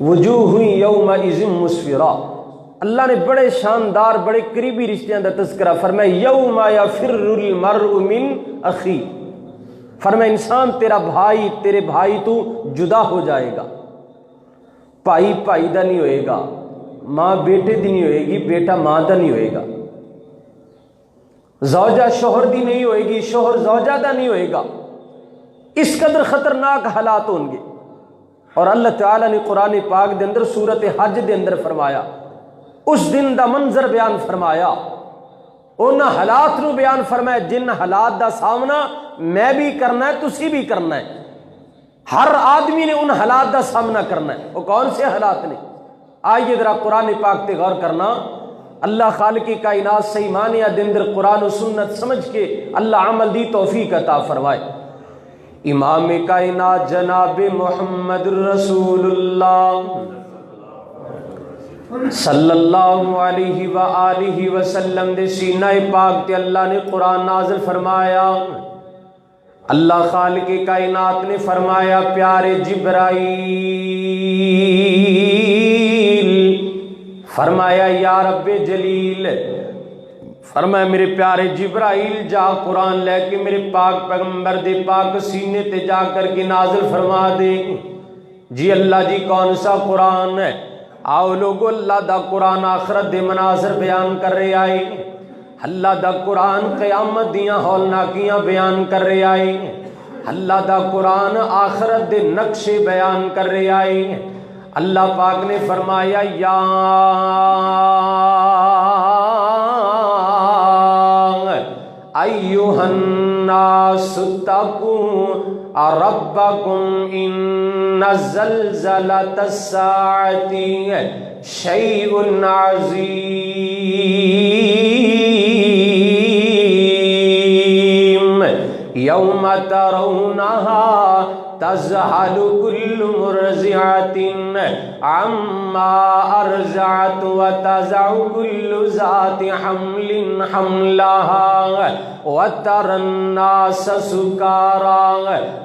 وجوہ یومئذ مسفرہ۔ اللہ نے بڑے شاندار بڑے قریبی رشتوں کا تذکرہ فرمایا، یوم یفر المرء من اخی، فرمایا انسان تیرا بھائی تیرے بھائی تو جدا ہو جائے گا، بھائی بھائی دا نہیں ہوئے گا، ماں بیٹے دی نہیں ہوئے گی، بیٹا ماں دا نہیں ہوئے گا، زوجہ شوہر دی نہیں ہوئے گی، شوہر زوجہ دا نہیں ہوئے گا۔ اس قدر خطرناک حالات ہوں گے۔ اور اللہ تعالیٰ نے قرآن پاک دے اندر سورۃ حج دے اندر فرمایا، اس دن دا منظر بیان فرمایا، ان حالات نو بیان فرمایا جن حالات دا سامنا میں بھی کرنا ہے، تسی بھی کرنا ہے، ہر آدمی نے ان حالات دا سامنا کرنا ہے۔ وہ کون سے حالات نے؟ آئیے ذرا قرآن پاک تے غور کرنا۔ اللہ خالق کائنات سے ایمانیہ دے اندر قرآن و سنت سمجھ کے اللہ عمل دی توفیق عطا فرمائے۔ امام کائنات جناب محمد رسول اللہ صلی اللہ علیہ وآلہ وسلم دے سینہ پاک تے اللہ نے قرآن نازل فرمایا۔ اللہ خالق کائنات نے فرمایا، پیارے جبرائیل، فرمایا یا رب جلیل، فرمایا میرے پیارے جبرائیل جا قرآن لے کے میرے پاک پیغمبر دے پاک سینے تے جا کر کے نازل فرما دے۔ جی اللہ جی کون سا قرآن ہے؟ آؤ لوگو اللہ دا قرآن آخرت دے مناظر بیان کر رہے آئے، اللہ دا قرآن قیامت دیاں ہولناکیاں بیان کر رہے آئے، اللہ دا قرآن آخرت دے نقشے بیان کر رہے آئے۔ اللہ پاک نے فرمایا، یا ایھا الناس اتقوا ربکم ان زلزلۃ الساعۃ شیء عظیم، یوم ترونہا تذہل کل مرضعۃ عما ارضعت وتضع کل ذات حمل حملہا وتری الناس سکارا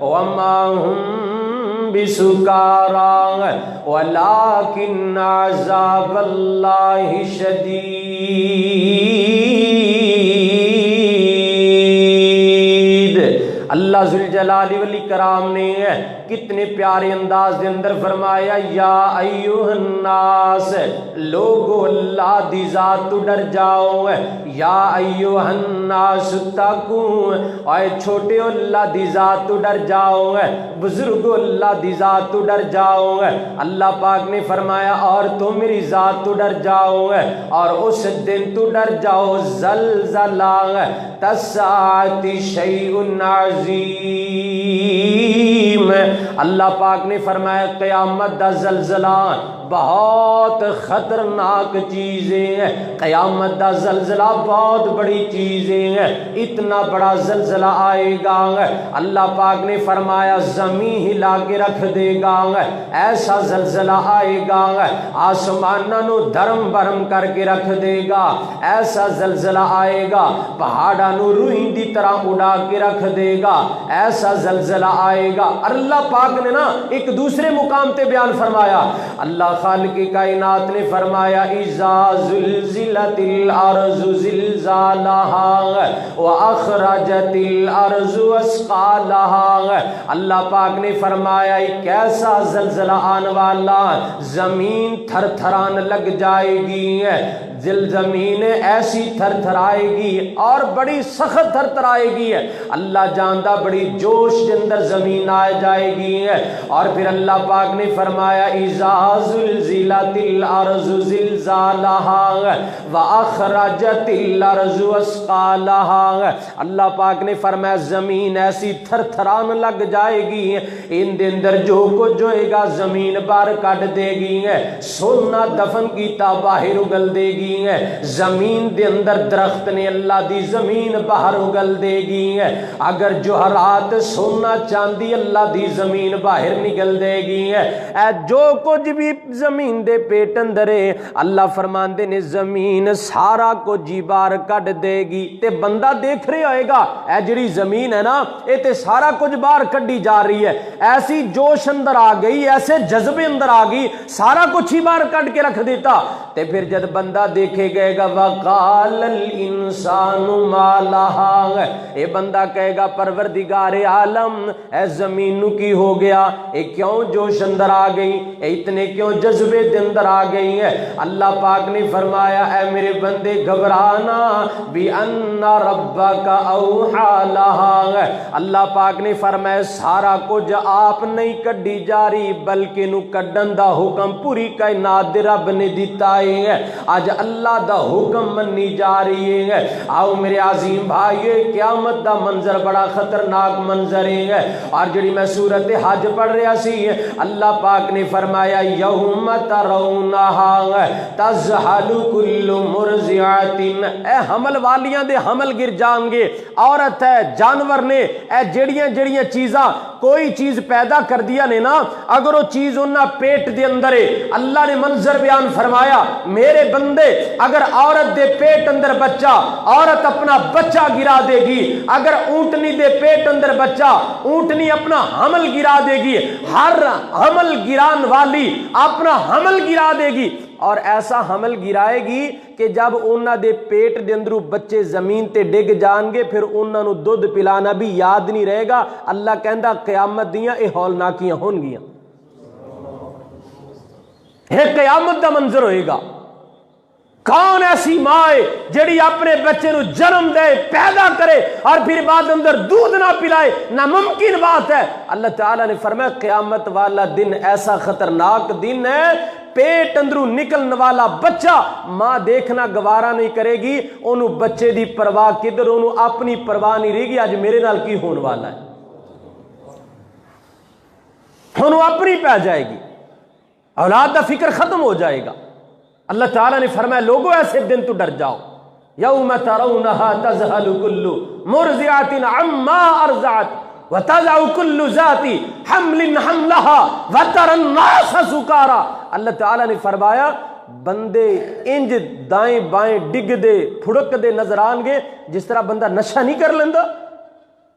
وما ہم بسکارا ولکن عذاب اللہ شدید۔ اللہ ذوالجلال والاکرام نے کتنے پیارے انداز دے اندر فرمایا، یا ایھا الناس، لوگو اللہ دی ذات تو ڈر جاؤ، یا ایھا الناس اتقوا، اے چھوٹے اللہ دی ذات تو ڈر جاؤ، بزرگو اللہ دی ذات تو ڈر جاؤ۔ اللہ پاک نے فرمایا اور تو میری ذات تو ڈر جاؤ، اور اس دن تو ڈر جاؤ، زلزلہ الساعۃ شیء عظیم۔ اللہ پاک نے فرمایا قیامت دا زلزلہ بہت خطرناک چیزیں ہیں، قیامت دا زلزلہ بہت بڑی چیزیں ہیں، اتنا بڑا زلزلہ آئے گا، اللہ پاک نے فرمایا زمین ہلا کے رکھ دے گا، ایسا زلزلہ آئے گا آسماناں نو دھرم برم کر کے رکھ دے گا، ایسا زلزلہ آئے گا پہاڑاں نو روئی دی طرح اڑا کے رکھ دے گا، ایسا زلزلہ آئے گا۔ اللہ پاک نے نا ایک دوسرے مقام تے بیان فرمایا، اللہ خالق کائنات نے فرمایا اذا زلزلت الارض زلزالہا واخرجت الارض اثقالہا۔ اللہ پاک نے فرمایا ایک ایسا زلزلہ آنے والا، زمین تھر تھران لگ جائے گی، زمین ایسی تھر تھرائے گی اور بڑی سخت تھر تھرائے گی، اللہ جاندہ بڑی جوش کے اندر زمین آئے جائے گی۔ اور پھر اللہ پاک نے فرمایا اذا زلزلت الارض زلزالہا واخرجت الارض اثقالہا۔ اللہ پاک نے فرمایا زمین ایسی تھر تھران لگ جائے گی، ان دے اندر جو کچھ ہوئے گا زمین باہر کٹ دے گی، سونا دفن کیتا باہر اگل دے گی، زمین دے اندر درخت نے اللہ دی زمین باہر اگل دے گی، اگر جوہرات سونا چاندی اللہ دی زمین باہر نکل دے گی اے جو کچھ بھی زمین دے پیٹ اندر ہے اللہ فرماندے نے زمین سارا کچھ جی بار کٹ دے گی تے بندہ دیکھ رہے ہوئے گا اے جڑی زمین ہے نا اے تے سارا کچھ باہر کڈی جا رہی ہے ایسی جوش اندر آ گئی ایسے جذبے اندر آ گئی سارا کچھ ہی باہر کٹ کے رکھ دیتا تے پھر جب بندہ دیکھے گئے گا وقال الانسان ما لہا اے بندہ کہے گا پروردگار عالم اے زمین نو کی ہو گیا اے کیوں جوش اندر آ گئی اے اتنے کیوں جذبے دے اندر آ گئی ہے اللہ پاک نے فرمایا اے میرے بندے گھبرانا بِأَنَّ رَبَّكَ أَوْحَى لَهَا اللہ پاک نے فرمایا سارا کچھ آپ نہیں کڈی جاری بلکہ نو کڈن دا حکم پوری کائنات دے رب نے دیتا ہے آج اللہ دا حکم منی جا رہی ہے آؤ میرے عظیم بھائی قیامت دا منظر بڑا خطرناک منظر ہے اور جڑی میں سورت حج پڑھ رہا سی اللہ پاک نے فرمایا یوم ترونہا تذہل کل مرضعۃ اے حمل والیاں دے حمل گر جان گے عورت ہے جانور نے اے جڑیاں چیزاں کوئی چیز پیدا کر دیا نے نا اگر وہ چیز انہاں پیٹ دے اندر ہے اللہ نے منظر بیان فرمایا میرے بندے اگر عورت دے پیٹ اندر بچہ عورت اپنا بچہ گرا دے گی اگر اونٹنی دے پیٹ اندر بچہ اونٹنی اپنا حمل گرا دے گی ہر حمل گران والی اپنا حمل گرا دے گی اور ایسا حمل گرائے گی کہ جب انہاں دے پیٹ دے اندرو بچے زمین تے ڈگ جان گے پھر انہاں نو دودھ پلانا بھی یاد نہیں رہے گا اللہ کہندا قیامت دیاں اے ہولناکیاں ہون گیاں یہ قیامت دا منظر ہوئے گا کون ایسی ماں ہے جڑی اپنے بچے نو جنم دے پیدا کرے اور پھر بعد اندر دودھ نہ پلائے ناممکن بات ہے اللہ تعالیٰ نے فرمایا قیامت والا دن ایسا خطرناک دن ہے پیٹ اندروں نکلنے والا بچہ ماں دیکھنا گوارا نہیں کرے گی انہوں بچے دی پرواہ کدھر انہوں اپنی پرواہ نہیں رہے گی آج میرے نال کی ہون والا ہے انہوں اپنی پہ جائے گی اولاد دا فکر ختم ہو جائے گا اللہ تعالیٰ نے فرمایا لوگوں ایسے دن تو ڈر جاؤ یوم ترونہا تذہل کل مرضعۃ عما ارضعت وتضع كل ذات حمل حملها وترى الناس سکارا اللہ تعالیٰ نے فرمایا بندے انج دائیں بائیں ڈگ دے پھڑک دے نظر آن گے جس طرح بندہ نشہ نہیں کر لیندہ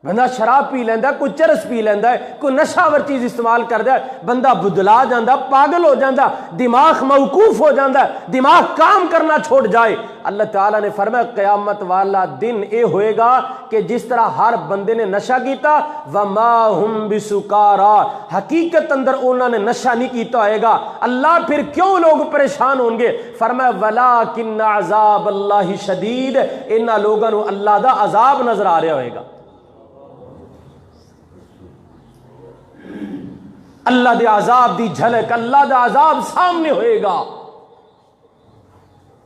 بندہ شراب پی لیندہ ہے کوئی چرس پی لیندہ ہے کوئی نشاور چیز استعمال کر ہے بندہ بدلا جاندہ پاگل ہو جاندہ دماغ موقوف ہو جاندہ دماغ کام کرنا چھوڑ جائے اللہ تعالیٰ نے فرمایا قیامت والا دن اے ہوئے گا کہ جس طرح ہر بندے نے نشہ کیتا وما ہم بسکارا حقیقت اندر انہوں نے نشہ نہیں کیتا ہوئے گا اللہ پھر کیوں لوگ پریشان ہوں گے فرمایا ولیکن عذاب اللہ شدید انہا لوگوں اللہ دا عذاب نظر آ رہا ہوئے گا اللہ دے عذاب دی جھلک اللہ دا عذاب سامنے ہوئے گا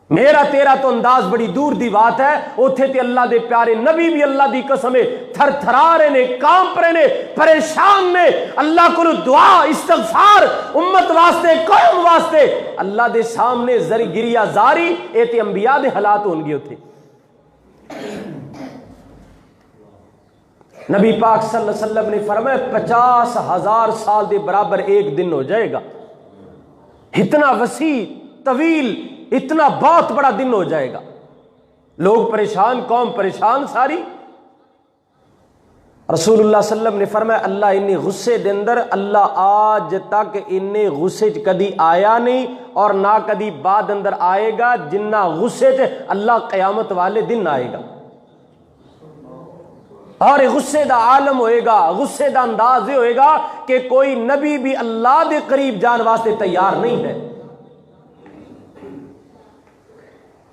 میرا تیرا تو انداز بڑی دور دی بات ہے اوتھے تے اللہ دے پیارے نبی بھی اللہ دی قسمیں تھر تھرارے نے کانپ رہے نے پریشان نے اللہ کو دعا استغفار امت واسطے قوم واسطے اللہ دے سامنے زری گریہ زاری اے تے انبیاء دے حالات ہونگے ہوتے نبی پاک صلی اللہ علیہ وسلم نے فرمایا 50,000 سال دے برابر ایک دن ہو جائے گا اتنا وسیع طویل اتنا بہت بڑا دن ہو جائے گا لوگ پریشان قوم پریشان ساری رسول اللہ صلی اللہ علیہ وسلم نے فرمایا اللہ انہیں غصے دے اندر اللہ آج تک انہیں غصے کدی آیا نہیں اور نہ کدی بعد اندر آئے گا جنہ غصے سے اللہ قیامت والے دن آئے گا اور غصے دا عالم ہوئے گا غصے دا انداز ہوئے گا کہ کوئی نبی بھی اللہ دے قریب جان واسطے تیار نہیں ہے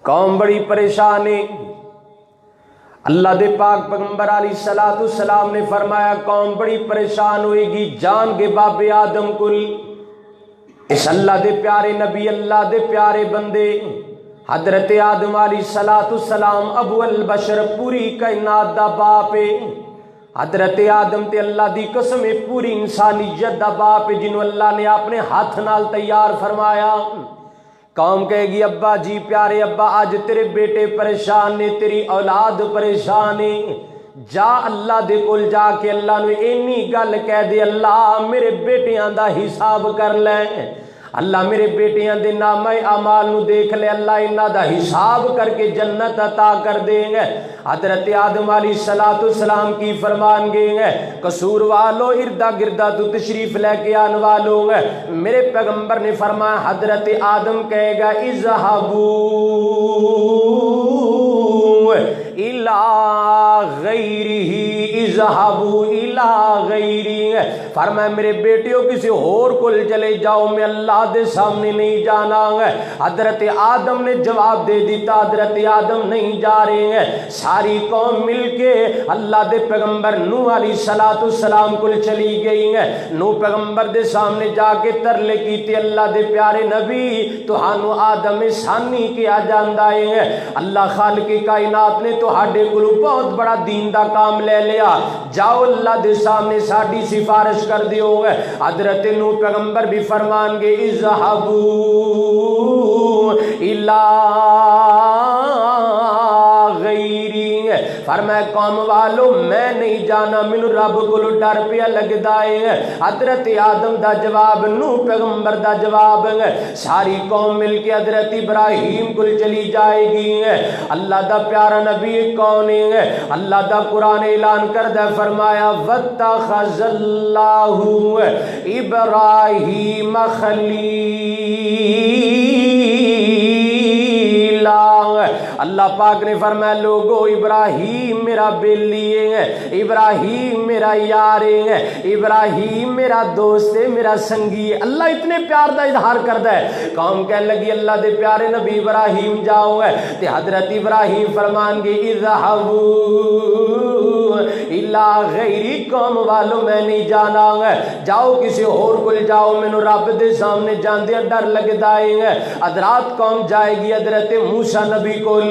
قوم بڑی پریشان ہے اللہ دے پاک پیغمبر علیہ السلام نے فرمایا قوم بڑی پریشان ہوئے گی جان کے باب آدم کل اس اللہ دے پیارے نبی اللہ دے پیارے بندے حضرت آدم علیہ السلام ابو البشر پوری کائنات دا باپ حضرت آدم تے اللہ دی قسم پوری انسانیت دا باپ جنہوں اللہ نے اپنے ہاتھ نال تیار فرمایا قوم کہے گی ابا جی پیارے ابا آج تیرے بیٹے پریشان نے تیری اولاد پریشان ہے جا اللہ دے کول جا کے اللہ نو اینی گل کہہ دے اللہ میرے بیٹیاں دا حساب کر لے، اللہ میرے بیٹیاں دے نامہ اعمال نو دیکھ لے، اللہ انہاں دا حساب کر کے جنت عطا کر دیں گے۔ حضرت آدم علیہ السلام کی فرمان گے قصور والو اردا گردا تو تشریف لے کے آن والو گے، میرے پیغمبر نے فرمایا حضرت آدم کہے گا اذهبوا الی غیرہ، اذهبوا الی غیرہ، فرمایا میرے بیٹیوں کسی اور کل چلے جاؤ، میں اللہ دے سامنے نہیں جانا ہے۔ حضرت آدم نے جواب دے دیتا حضرت آدم نہیں جا رہے ہیں، ساری قوم مل کے اللہ دے پیغمبر نوح علیہ السلام کل چلی گئی ہے۔ نوح پیغمبر دے سامنے جا کے ترلے کیتے اللہ دے پیارے نبی تہانو آدم ثانی کیا جاندا ہے، اللہ خالق کائنات نے تہاڈے کولوں بہت بڑا دین دا کام لے لیا، جاؤ اللہ دے سامنے ساڈی سفارش کر دیو گے۔ حضرت نوح پیغمبر بھی فرمان گے اذهبوا الی غیری، فرمایا قوم والو میں نہیں جانا، مینوں رب کولوں ڈر پیا لگدا ہے۔ حضرت آدم دا جواب، نوح پیغمبر دا جواب، ساری قوم مل کے حضرت ابراہیم کول چلی جائے گی۔ اللہ دا پیارا نبی کون ہے؟ اللہ دا قرآن اعلان کردہ فرمایا واتخذ اللہ ابراہیم خلیلا، اللہ پاک نے فرمایا لوگو ابراہیم میرا بیلی ہے، ابراہیم میرا یار ہے، ابراہیم میرا دوست ہے، میرا سنگی ہے۔ اللہ اتنے پیار دا اظہار کردہ ہے، قوم کہنے لگی اللہ دے پیارے نبی ابراہیم جاؤ ہے، تے حضرت ابراہیم فرمان گے اذهبوا الا غیری، قوم والو میں نہیں جانا ہے، جاؤ کسی اور کل جاؤ، مینوں رب دے سامنے جاندے ڈر لگدا ہے۔ حضرات قوم جائے گی حضرت موسیٰ نبی کول،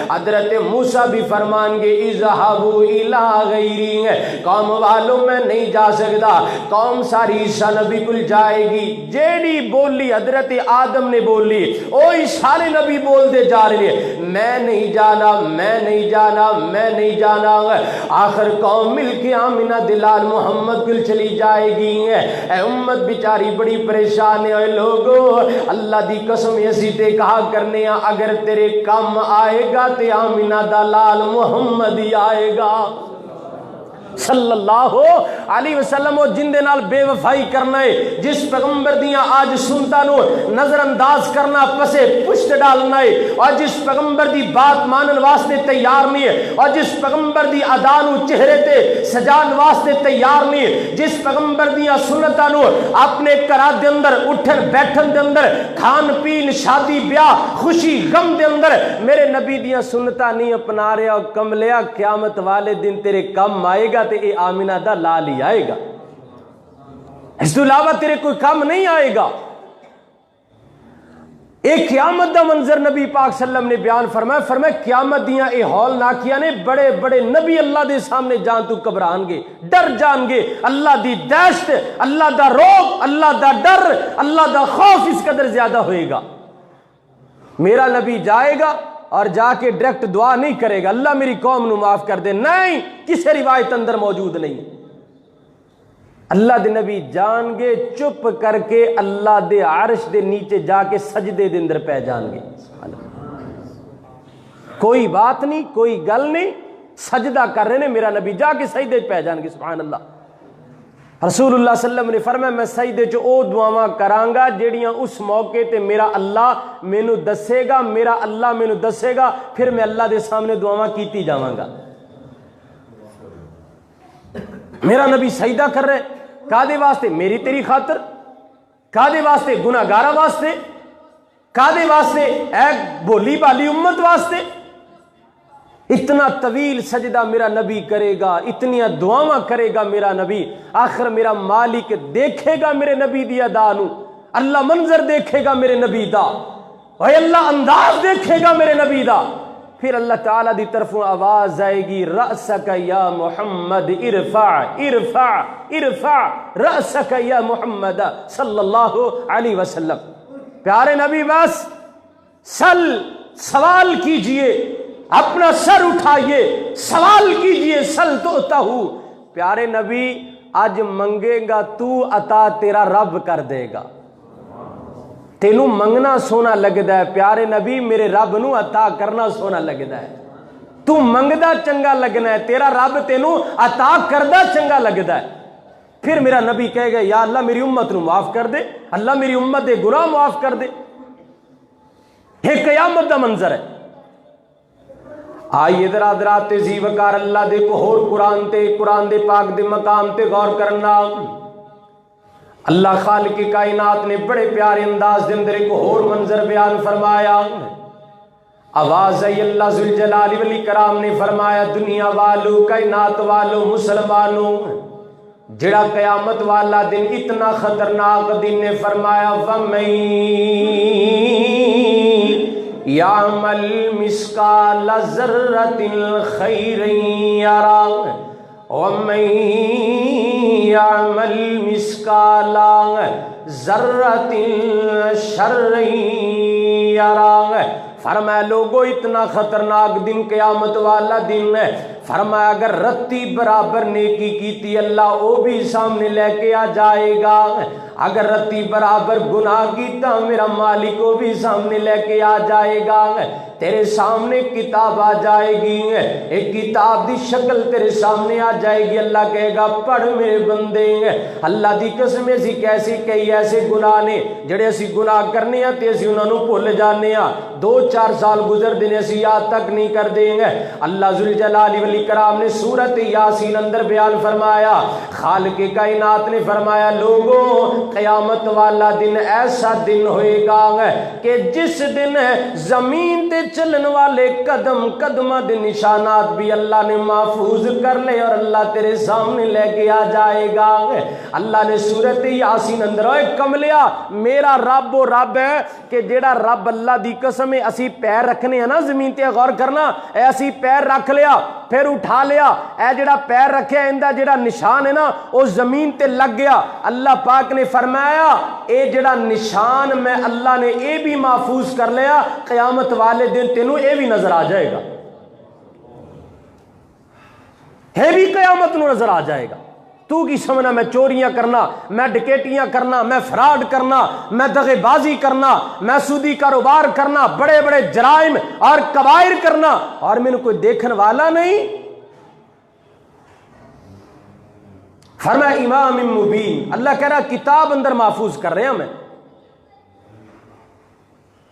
حضرت موسیٰ بھی فرمان گے اذهبوا الی غیری، قوم والو میں نہیں جا سکتا، قوم ساری عیسیٰ نبی کل جائے گی، جیڑی بولی حضرت آدم نے بولی اوہی سارے نبی بول دے جا رہے ہیں، میں نہیں جانا، میں نہیں جانا، میں نہیں جانا۔ آخر قوم مل کے آمنہ دلال محمد کل چلی جائے گی، اے امت بیچاری بڑی پریشان ہے، اے لوگو اللہ دی قسم اسی تے کہا کرنے ہیں اگر تیرے کم آئے گا تے آمنہ دلال محمد ہی آئے گا صلی اللہ علیہ وسلم۔ وہ جن دے نال بے وفائی کرنا ہے، جس پیغمبر دیاں آج سنتا نو نظر انداز کرنا پسے پشت ڈالنا ہے، اور جس پیغمبر دی بات مانن واسطے تیار نہیں ہے، اور جس پیغمبر دی ادا نو چہرے تے سجان واسطے تیار نہیں ہے، جس پیغمبر دیاں سنتاں نو اپنے گھراں دے اندر اٹھن بیٹھن دے اندر کھان پین شادی بیاہ خوشی غم دے اندر میرے نبی دیاں سنتاں نہیں اپنا رہا، کملیا قیامت والے دن تیرے کم آئے گا تے اے آمنہ دا لال ہی آئے گا، اس تو علاوہ تیرے کوئی کام نہیں آئے گا۔ ایک قیامت دا منظر نبی پاک صلی اللہ علیہ وسلم نے بیان فرمایا قیامت دیاں اے ہول ناکیاں نے بڑے بڑے نبی اللہ دے سامنے جان تو گھبران گے، ڈر جان گے، اللہ دی دہشت، اللہ دا روب، اللہ دا ڈر، اللہ دا خوف اس قدر زیادہ ہوئے گا۔ میرا نبی جائے گا اور جا کے ڈائریکٹ دعا نہیں کرے گا اللہ میری قوم نو معاف کر دے، نہیں، کسی روایت اندر موجود نہیں۔ اللہ دے نبی جان گے چپ کر کے اللہ دے عرش دے نیچے جا کے سجدے دے اندر پہ جان گے، کوئی بات نہیں، کوئی گل نہیں، سجدہ کر رہے نے، میرا نبی جا کے سجدے پہ جان گے، سبحان اللہ۔ رسول اللہ صلی اللہ علیہ وسلم نے فرمایا میں سجدے چ او دعاواں کران گا جیڑیاں اس موقع تے میرا اللہ مینوں دسے گا، میرا اللہ مینوں دسے گا، پھر میں اللہ دے سامنے دعاواں کیتی جاواں گا۔ میرا نبی سجدہ کر رہے کادے واسطے؟ میری تیری خاطر، کادے واسطے؟ گناہگاراں واسطے، کادے واسطے؟ اے بولی بالی امت واسطے۔ اتنا طویل سجدہ میرا نبی کرے گا، اتنیاں دعاواں کرے گا میرا نبی، آخر میرا مالک دیکھے گا میرے نبی دی ادا نو، اللہ منظر دیکھے گا میرے نبی دا، اور اللہ انداز دیکھے گا میرے نبی دا، پھر اللہ تعالیٰ دی طرفوں آواز آئے گی رأسک یا محمد ارفع ارفع ارفع رأسک یا محمد صلی اللہ علیہ وسلم۔ پیارے نبی بس سوال کیجئے، اپنا سر اٹھائیے، سوال کیجئے، سل توتا ہوں۔ پیارے نبی اج منگے گا تو عطا تیرا رب کر دے گا۔ تینوں منگنا سونا لگدا ہے، پیارے نبی میرے رب نو عطا کرنا سونا لگدا ہے۔ تو منگدا چنگا لگنا ہے، تیرا رب تینوں عطا کردہ چنگا لگدا ہے۔ پھر میرا نبی کہے گا یا اللہ میری امت نو معاف کر دے، اللہ میری امت دے گناہ معاف کر دے۔ یہ قیامت دا منظر ہے۔ آئیے ذرا حضرات ذی وقار اللہ دے کو ہور قرآن دے پاک دے مقام تے غور کرنا۔ اللہ خالق کائنات نے بڑے پیارے انداز دے اندر کو ہور منظر بیان فرمایا۔ آواز ہے اللہ ذوالجلال والاکرام نے فرمایا دنیا والو، کائنات والو، مسلمانوں، جڑا قیامت والا دن اتنا خطرناک دن نے فرمایا وَمَن يَعْمَلْ مِثْقَالَ ذَرَّةٍ خَيْرًا يَرَهُ وَمَن يَعْمَلْ مِثْقَالَ ذَرَّةٍ شَرًّا يَرَهُ۔ فرمایا لوگو اتنا خطرناک دن قیامت والا دن ہے، فرمایا اگر رتی برابر نیکی کیتی اللہ وہ بھی سامنے لے کے آ جائے گا، اگر رتی برابر گناہ کیتا میرا مالک وہ بھی سامنے لے کے آ جائے گا۔ تیرے سامنے کتاب آ جائے گی، ایک کتاب دی شکل تیرے سامنے آ جائے گی، اللہ کہے گا پڑھ میرے بندے۔ اللہ دی قسم اسی کیسی کئی ایسے گناہ نے جڑے اسی گناہ کرنے ہیں تے اسی انہاں نو بھول جانے ہاں، 2-4 سال گزر دینے اسی یاد تک نہیں کر دیں گے۔ اللہ ذوالجلال والاکرام نے سورۃ یاسین اندر بیان فرمایا، خالق کائنات نے فرمایا لوگوں قیامت والا دن ایسا دن ہوئے گا کہ جس دن زمین تے چلن والے قدم قدمہ دے نشانات بھی اللہ نے محفوظ کر لے اور اللہ تیرے سامنے لے کے آ جائے گا۔ اللہ نے سورۃ یاسین اندر اے کملیا میرا رب وہ رب ہے کہ جیڑا رب اللہ دی قسم ہے اسی پیر رکھنے ہیں نا زمین تے غور کرنا، اے اسی پیر رکھ لیا پھر اٹھا لیا، اے جڑا پیر رکھے اندہ جڑا نشان ہے نا وہ زمین تے لگ گیا، اللہ پاک نے فرمایا اے جڑا نشان میں اللہ نے اے بھی محفوظ کر لیا، قیامت والے دن تینوں اے بھی نظر آ جائے گا، ہے بھی قیامت نو نظر آ جائے گا۔ تو کی سمجھنا میں چوریاں کرنا، میں ڈکیٹیاں کرنا، میں فراڈ کرنا، میں دغے بازی کرنا، میں سودی کاروبار کرنا، بڑے بڑے جرائم اور کبائر کرنا اور میں نے کوئی دیکھنے والا نہیں؟ فرمایا امام مبین، اللہ کہہ رہا کتاب اندر محفوظ کر رہے ہیں میں۔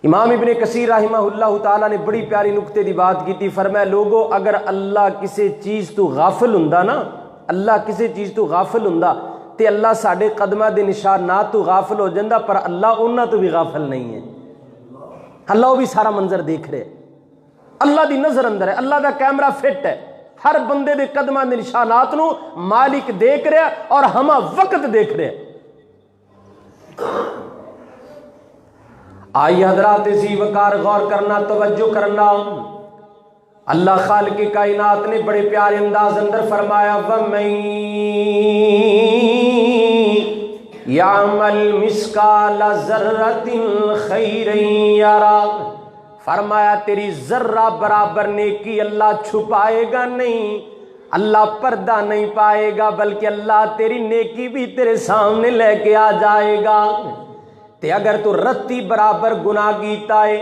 امام ابن کثیر رحمہ اللہ تعالیٰ نے بڑی پیاری نکتے دی بات کی تھی، فرمایا لوگو اگر اللہ کسی چیز تو غافل ہوندا نا، اللہ کسی چیز تو غافل ہوندا تے اللہ ساڑھے قدمہ دے نشانات تو غافل ہو جندہ، پر اللہ انہاں تو بھی غافل نہیں ہے، اللہ وہ بھی سارا منظر دیکھ رہے، اللہ دی نظر اندر ہے، اللہ دا کیمرہ فٹ ہے، ہر بندے دے قدمہ دے نشانات نو مالک دیکھ رہے اور ہمہ وقت دیکھ رہے۔ آئی حضرات ذی وقار غور کرنا، توجہ کرنا، اللہ خالق کائنات نے بڑے پیارے انداز اندر فرمایا وَمَن يَعْمَلْ مِثْقَالَ ذَرَّةٍ خَيْرًا يَرَهُ، فرمایا تیری ذرہ برابر نیکی اللہ چھپائے گا نہیں، اللہ پردہ نہیں پائے گا، بلکہ اللہ تیری نیکی بھی تیرے سامنے لے کے آ جائے گا۔ تے اگر تو رتی برابر گناہ کیتا ہے،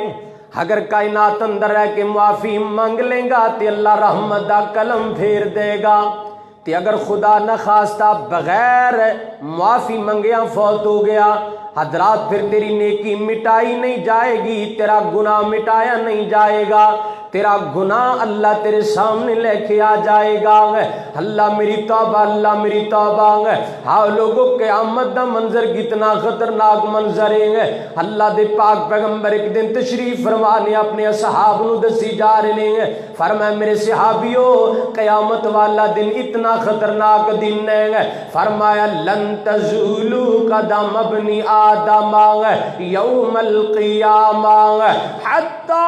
اگر کائنات اندر رہ کے معافی مانگ لیں گا تے اللہ رحمت دا قلم پھیر دے گا، تے اگر خدا نخواستہ بغیر معافی منگیا فوت ہو گیا حضرات پھر تیری نیکی مٹائی نہیں جائے گی، تیرا گناہ مٹایا نہیں جائے گا، تیرا گناہ اللہ تیرے سامنے لے کے آ جائے گا۔ اللہ میری توبہ، اللہ میری توبہ۔ ہاں لوگوں قیامت دا منظر کتنا خطرناک منظر ہے۔ اللہ دے پاک پیغمبر ایک دن تشریف فرمانے اپنے اصحاب نو دسی جا رہے ہیں، فرمایا میرے صحابیوں قیامت والا دن اتنا خطرناک دن ہے، فرمایا لن تزولو قدم ابن آدم یوم القیامہ حتی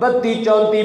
32 34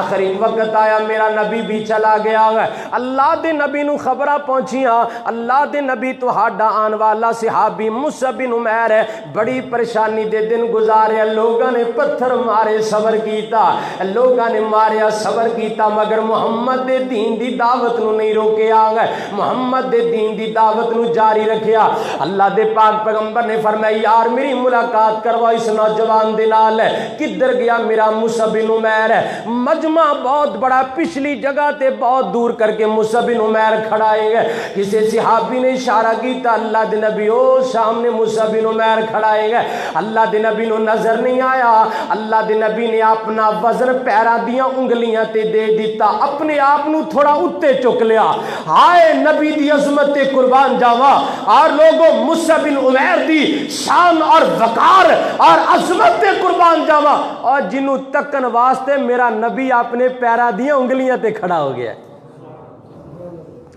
آخری وقت آیا میرا نبی بھی چلا گیا ہے۔ اللہ دے نبی نو خبراں پہنچیاں، اللہ دے نبی تہاڈا آن والا صحابی مصعب بن عمیر ہے، بڑی پریشانی دے دن گزارے، لوگاں نے پتھر مارے صبر کیتا، لوگاں نے ماریا صبر کیتا، مگر محمد دے دین دی دعوت نو نہیں روکیا گئے، محمد دے دین دی دعوت نو جاری رکھیا۔ اللہ دے پاک پیغمبر نے فرمایا یار میری ملاقات کروا اس نوجوان دے نال، کدھر گیا میرا مصعب بن عمیر ہے، مجمع بہت بڑا پچھلی جگہ تے بہت دور کر کے مصعب بن عمیر کھڑا ہے، کسی صحابی نے اشارہ کیتا اللہ دے نبی او سامنے مصعب بن عمیر کھڑا ہے، اللہ دے نبی نو نظر نہیں آیا، اللہ دے نبی نے اپنا وزن پیرا دیاں انگلیاں تے دے دیتا، اپنے آپ نو تھوڑا اتے چک لیا، ہائے نبی دی عظمت تے قربان جاوا، اور لوگوں مصعب بن عمیر دی شان اور وقار اور عظمت تے قربان جاوا، اور جنوں تکن واسطے میرا نبی اپنے پیرا دیاں انگلیاں تے کھڑا ہو گیا،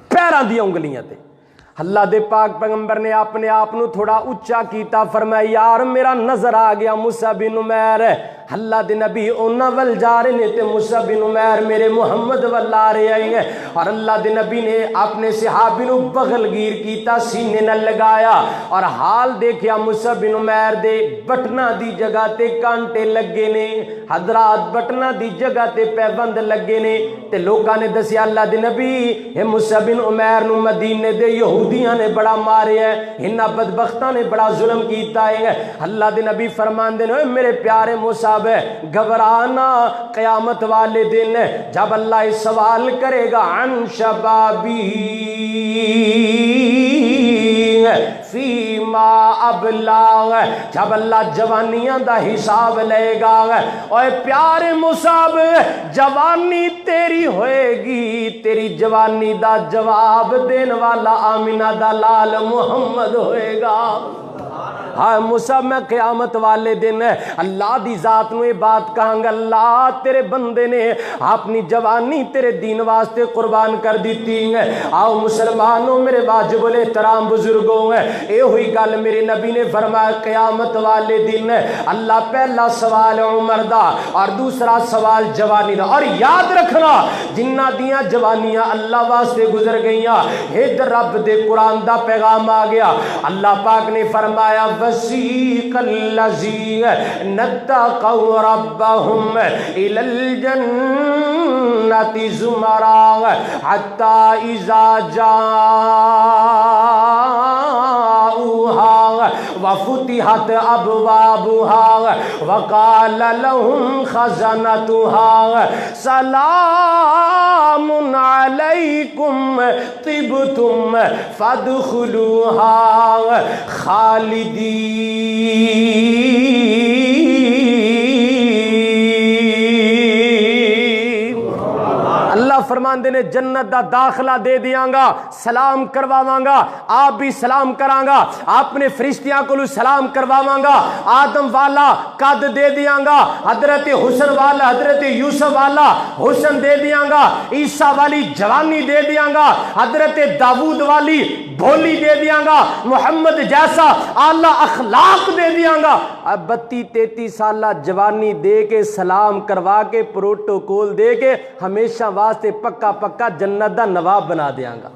پیرا دیاں انگلیاں تے۔ اللہ دے پاک پیغمبر نے اپنے آپ نو تھوڑا اچا کیتا، فرمایا یار میرا نظر آ گیا مصعب بن عمیر ہے، اللہ دے نبی اونا ول جا رہے نے تے مصعب بن عمیر میرے محمد ول آ رہے آئیں گے، اور اللہ دے نبی نے اپنے صحابی نو بغل گیر کیتا، سینے نہ لگایا، اور حال دیکھیا مصعب بن عمیر دے بٹنا دی جگہ تے کانٹے لگے نے، حضرات بٹنا دی جگہ تے پیبند لگے نے، تے لوکاں نے دسیا اللہ دے نبی اے مصعب بن عمیر نو مدینے دے یہودیاں نے بڑا مارے ہے، انہاں بدبختاں نے بڑا ظلم کیتا ہے۔ اللہ دے نبی فرماندے نے میرے پیارے مصعب گھبرانا، قیامت والے دن جب اللہ سوال کرے گا عن شبابی فیما ابلا، جب اللہ جوانیاں دا حساب لے گا، اوے پیارے مصعب جوانی تیری ہوئے گی، تیری جوانی دا جواب دین والا آمینہ دا لال محمد ہوئے گا۔ ہاں مصعب میں قیامت والے دن اللہ دی ذات نو یہ بات کہاں گا اللہ تیرے بندے نے اپنی جوانی تیرے دین واسطے قربان کر دیتی ہے۔ آؤ مسلمانوں میرے واجب الاحترام بزرگوں اے ہوئی گل میرے نبی نے فرمایا قیامت والے دن اللہ پہلا سوال عمر دا اور دوسرا سوال جوانی دا، اور یاد رکھنا جنہ دیاں جوانیاں اللہ واسطے گزر گئیاں ادھر رب دے قرآن دا پیغام آ گیا۔ اللہ پاک نے فرمایا وسیق الذین اتقوا ربهم الى الجنۃ زمرا حتی اذا جاؤوها وفتحت ابوابها وقال لهم خزنتها سلام علیکم طبتم فادخلوها خالدین۔ اللہ فرماندے نے جنت دا داخلہ دے دیاں گا، سلام کرواواں گا، آپ بھی سلام کراں گا، اپنے فرشتیاں کو سلام کرواواں گا، آدم والا قد دے دیاں گا، حضرت حسن والا حضرت یوسف والا حسن دے دیاں گا، عیسیٰ والی جوانی دے دیاں گا، حضرت داود والی بھولی دے دیاں گا، محمد جیسا اعلیٰ اخلاق دے دیاں گا۔ اب 32-33 سالہ جوانی دے کے سلام کروا کے پروٹوکول دے کے ہمیشہ واسطے پکا پکا جنت دا نواب بنا دیاں گا۔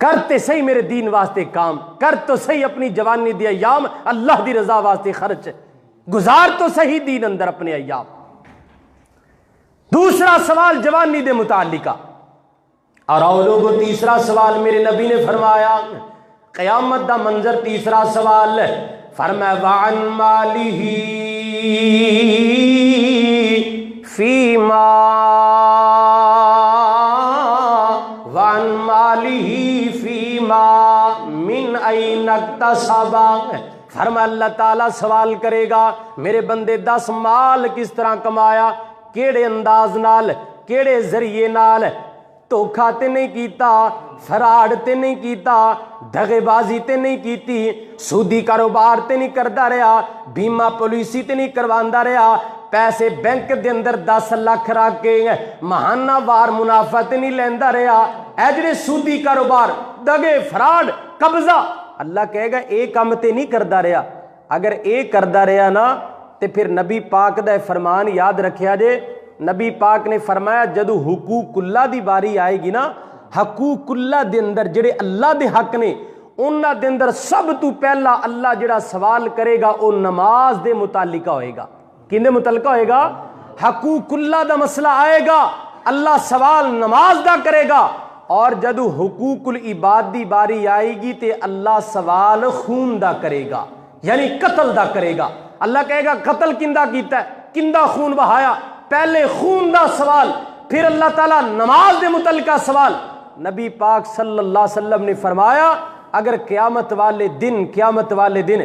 کرتے صحیح میرے دین واسطے کام، کر تو صحیح اپنی جوانی دی ایام اللہ دی رضا واسطے خرچ، گزار تو صحیح دین اندر اپنے ایام۔ دوسرا سوال جوانی دے متعلقہ، اور آؤ لوگوں تیسرا سوال میرے نبی نے فرمایا قیامت دا منظر، تیسرا سوال فرمایا وعن مالہ فیما وعن مالہ فیما من این اکتسب، فرمایا اللہ تعالیٰ سوال کرے گا میرے بندے 10 مال کس طرح کمایا، کیڑے انداز نال، کیڑے ذریعے نال، دھوکھا تے نہیں کیتا، فراڈ تے نہیں کیتا، دغے بازی تے نہیں کیتی، سودی کاروبار تے نہیں کردا رہا، بیمہ پالیسی تے نہیں کرواندا رہا، پیسے بینک دے اندر 10 لاکھ رکھ کے ماہانہ وار منافع تے نہیں لیندا رہا، اے جڑے سودی کاروبار دغے فراڈ قبضہ، اللہ کہے گا اے کام تے نہیں کردا رہا، اگر اے کردا رہا نا تے پھر نبی پاک دا فرمان یاد رکھیا جے، نبی پاک نے فرمایا جدو حقوق اللہ دی باری آئے گی نا، حقوق اللہ دے اندر جڑے اللہ دے حق نے انہاں دے اندر سب تو پہلا اللہ جڑا سوال کرے گا وہ نماز دے متعلقہ ہوئے گا۔ کن دے متعلقہ ہوئے گا؟ حقوق اللہ دا مسئلہ آئے گا، اللہ سوال نماز دا کرے گا، اور جدو حقوق العباد دی باری آئے گی تے اللہ سوال خون دا کرے گا، یعنی قتل دا کرے گا۔ اللہ کہے گا قتل کندہ کیتا ہے، کندہ خون بہایا، پہلے خون دا سوال، پھر اللہ تعالیٰ نماز دے متعلقہ سوال۔ نبی پاک صلی اللہ علیہ وسلم نے فرمایا اگر قیامت والے دن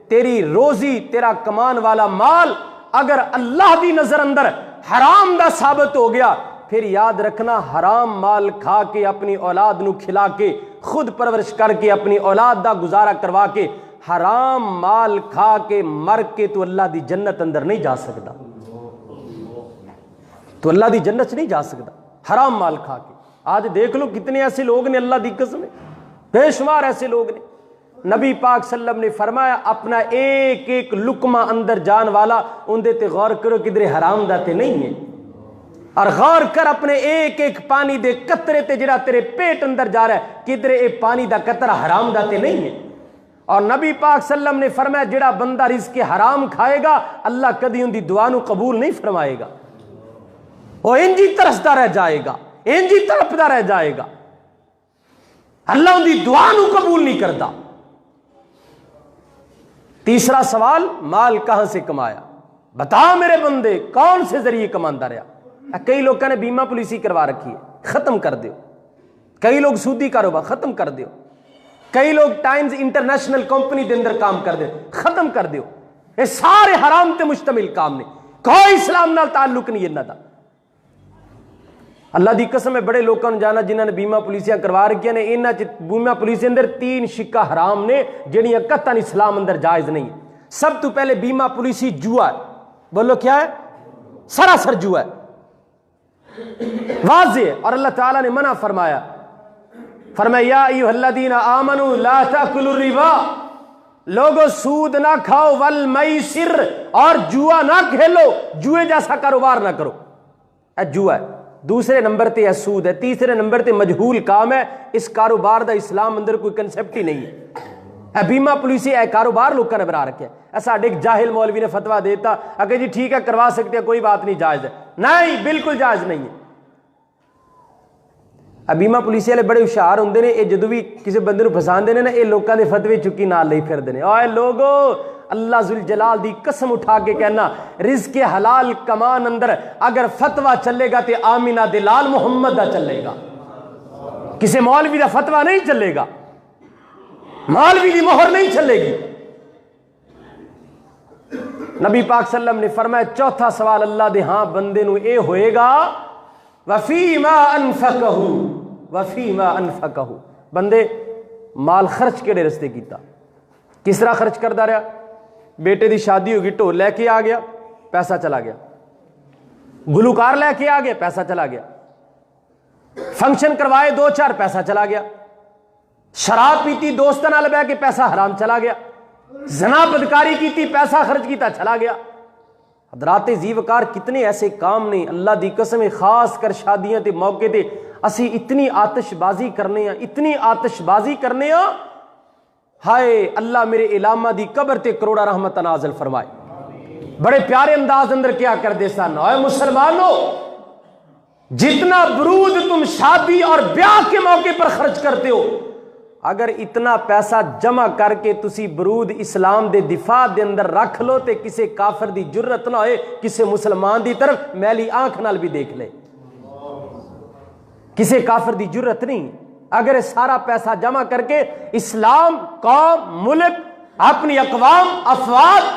تیری روزی، تیرا کمان والا مال اگر اللہ دی نظر اندر حرام دا ثابت ہو گیا، پھر یاد رکھنا حرام مال کھا کے اپنی اولاد نو کھلا کے خود پرورش کر کے اپنی اولاد دا گزارا کروا کے حرام مال کھا کے مر کے تو اللہ دی جنت اندر نہیں جا سکتا، تو اللہ دی جنت نہیں جا سکتا حرام مال کھا کے۔ آج دیکھ لو کتنے ایسے لوگ نے، اللہ دی قسم ہے بے شمار ایسے لوگ نے۔ نبی پاک صلی اللہ علیہ وسلم نے فرمایا اپنا ایک ایک لقمہ اندر جان والا ان دے تے غور کرو کدھر حرام دا تے نہیں ہے، اور غور کر اپنے ایک ایک پانی دے قطرے تے جڑا تیرے پیٹ اندر جا رہا ہے کدھر اے پانی دا قطرہ حرام دا تے نہیں ہے۔ اور نبی پاک صلی اللہ علیہ وسلم نے فرمایا جڑا بندہ رزق حرام کھائے گا اللہ کدی ان دی دعا نو قبول نہیں فرمائے گا، وہ انجی ترسدا رہ جائے گا، انجی تڑپدا رہ جائے گا، اللہ ان دی دعا نو قبول نہیں کرتا۔ تیسرا سوال مال کہاں سے کمایا، بتا میرے بندے کون سے ذریعے کماندا رہا۔ کئی لوگوں نے بیمہ پالیسی کروا رکھی ہے، ختم کر دیو۔ کئی لوگ سودی کاروبار ختم کر دیو۔ کئی لوگ ٹائمز انٹرنیشنل کمپنی دے اندر کام کر دیو، ختم کر دیو۔ یہ سارے حرام تے مشتمل کام نے، کوئی اسلام نال تعلق نہیں انہاں دا۔ اللہ دی قسم ہے بڑے لوگوں نے جانا جنہوں نے بیمہ پالیسیاں کروا رکھیاں نے، انہاں چ بیمہ پالیسی اندر 3 شکا حرام نے جڑیاں قطعاً اسلام اندر جائز نہیں ہے۔ سب تو پہلے بیمہ پالیسی جوا ہے، بولو کیا ہے؟ سراسر جوا ہے، واضح ہے۔ اور اللہ تعالیٰ نے منع فرمایا، فرمایا یا ایھا الذین آمنوا لا تاکلوا الربا، لوگو سود نہ کھاؤ، والمیسر، اور جوا نہ کھیلو، جوئے جیسا کاروبار نہ کرو، اے جوا ہے۔ دوسرے نمبر تے سود ہے، تیسرے نمبر تے مجہول کام ہے، اس کاروبار دا اسلام اندر کوئی کنسپٹ ہی نہیں ہے۔ اے بیمہ پالیسی اے کاروبار لوگوں نے بنا رکھا ہے۔ ایسا ایک جاہل مولوی نے فتویٰ دیتا کہ جی ٹھیک ہے کروا سکتے ہیں، کوئی بات نہیں، جائز ہے، نہیں بالکل جائز نہیں ہے۔ بیمہ پالیسی والے بڑے ہوشیار ہوندے نے، یہ جدو بھی کسی بندے نو پھساندے نے نا، یہ لوگوں کے فتوی چکی نال لئی پھردے نے۔ اوے لوگو اللہ ذوالجلال دی قسم اٹھا کے کہنا رزق حلال کمان اندر اگر فتویٰ چلے گا تے آمینہ دے لال محمد دا چلے گا، کسی مولوی دا فتویٰ نہیں چلے گا، مولوی دی مہر نہیں چلے گی۔ نبی پاک صلی اللہ علیہ وسلم نے فرمایا چوتھا سوال اللہ دے ہاں بندے نو اے ہوئے گا وَفِيمَا أَنفَقَهُ وَفِيمَا أَنفَقَهُ، بندے مال خرچ کیڑے رستے کیتا، کس طرح خرچ کردا رہا؟ بیٹے دی شادی ہوگی، ڈھول لے کے آ گیا، پیسہ چلا گیا، گلوکار لے کے آ گیا، پیسہ چلا گیا، فنکشن کروائے 2-4، پیسہ چلا گیا، شراب پیتی دوستوں نال بیٹھ کے، پیسہ حرام چلا گیا، زنا بدکاری کیتی، پیسہ خرچ کیتا، چلا گیا۔ حضرات ذی وقار کتنے ایسے کام نے، اللہ دی قسم خاص کر شادیاں تے موقع تے اسی اتنی آتش بازی کرنے ہیں، اتنی آتش بازی کرنے ہیں، ہائے اللہ میرے علامہ دی قبر تے کروڑا رحمت نازل فرمائے۔ بڑے پیارے انداز اندر کیا کر دے سن، اے مسلمانوں جتنا برود تم شادی اور بیاہ کے موقع پر خرچ کرتے ہو، اگر اتنا پیسہ جمع کر کے تسی برود اسلام دے دفاع دے اندر رکھ لو تے کسے کافر دی جرت نہ ہوئے کسے مسلمان دی طرف میلی آنکھ نال بھی دیکھ لے، کسے کافر دی جرت نہیں۔ اگر سارا پیسہ جمع کر کے اسلام، قوم، ملک، اپنی اقوام، افراد،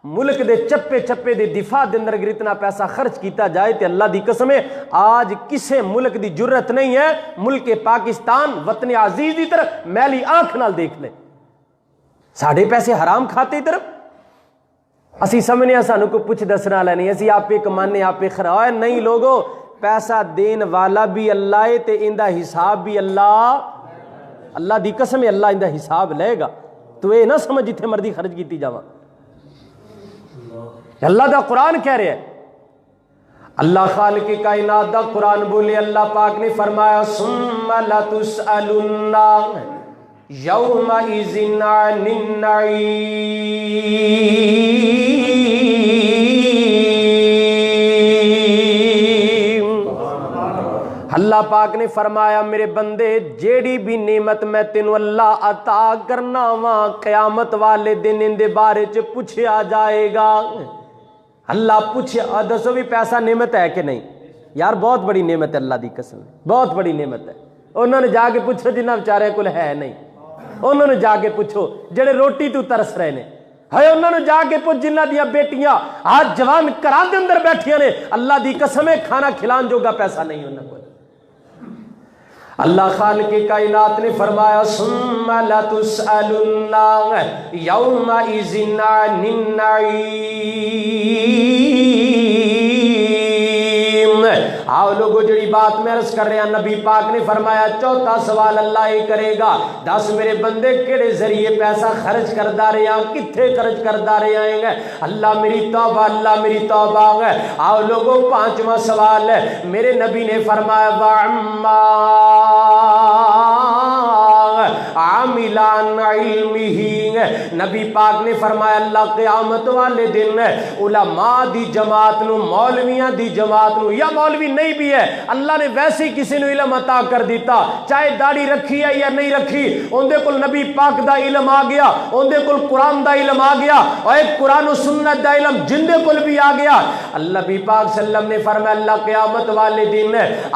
ملک دے چپے چپے دے دفاع دے اندر اگر اتنا پیسہ خرچ کیتا جائے تے اللہ دی قسم ہے آج کسے ملک دی جرت نہیں ہے ملک پاکستان وطن عزیز دی طرف میلی آنکھ نال دیکھ لے۔ ساڑھے پیسے حرام کھاتے طرف اسی سمجھنے سانو کو پوچھ دسنا لے نہیں، اسی آپ پہ کمانے آپ پہ خرائے نہیں۔ لوگو پیسہ دین والا بھی اللہ ہے تے اندہ حساب بھی اللہ دی قسم ہے اللہ اندہ حساب لے گا، تو اے نہ سمجھ جتھے مردی خرچ کیتی جاواں۔ اللہ دا قرآن کہہ رہے ہیں، اللہ خالق کائنات دا قرآن بولے، اللہ پاک نے فرمایا ثم لتسألن یومئذ عن النعیم۔ اللہ پاک نے فرمایا میرے بندے جیڑی بھی نعمت میں تینوں اللہ عطا کرنا وا قیامت والے دن ان دے بارے چ پوچھا جائے گا۔ اللہ پوچھے دسو بھی پیسہ نعمت ہے کہ نہیں؟ یار بہت بڑی نعمت ہے، اللہ دی قسم بہت بڑی نعمت ہے۔ انہوں نے جا کے پوچھو جنہ بیچارے کول ہے نہیں، انہوں نے جا کے پوچھو جڑے روٹی تو ترس رہے نے، ہے انہوں نے جا کے پوچھ جنہ دیا بیٹیاں آج جوان کرا دے اندر بیٹھیاں نے، اللہ دی قسم ہے کھانا کھلان جوگا پیسہ نہیں انہوں کو۔ اللہ خالق کائنات نے فرمایا ثم لتسألن یومئذ عن النعیم۔ آؤ لوگو جڑی بات میں عرض کر رہے ہیں، نبی پاک نے فرمایا چوتھا سوال اللہ یہ کرے گا، دس میرے بندے کیڑے ذریعے پیسہ خرچ کردا رہے ہیں، کتھے خرچ کردا رہے ہیں گے؟ اللہ میری توبہ، اللہ میری توبہ ہے۔ آؤ لوگو پانچواں سوال ہے، میرے نبی نے فرمایا وَعَمَّا عاملان علمہ، نبی پاک نے فرمایا اللہ قیامت والے دن علماء دی جماعت نو، مولویاں دی جماعت نو، یا مولوی نہیں بھی ہے اللہ نے ویسے کسی نو علم عطا کر دیتا، چاہے داڑھی رکھی ہے یا نہیں رکھی، اندے کل نبی پاک دا علم آ گیا، اندے کل قرآن دا علم آ گیا، اور ایک قرآن و سنت دا علم جندے کل بھی آ گیا۔ اللہ نبی پاک صلی اللہ علیہ وسلم نے فرمایا اللہ قیامت والے دن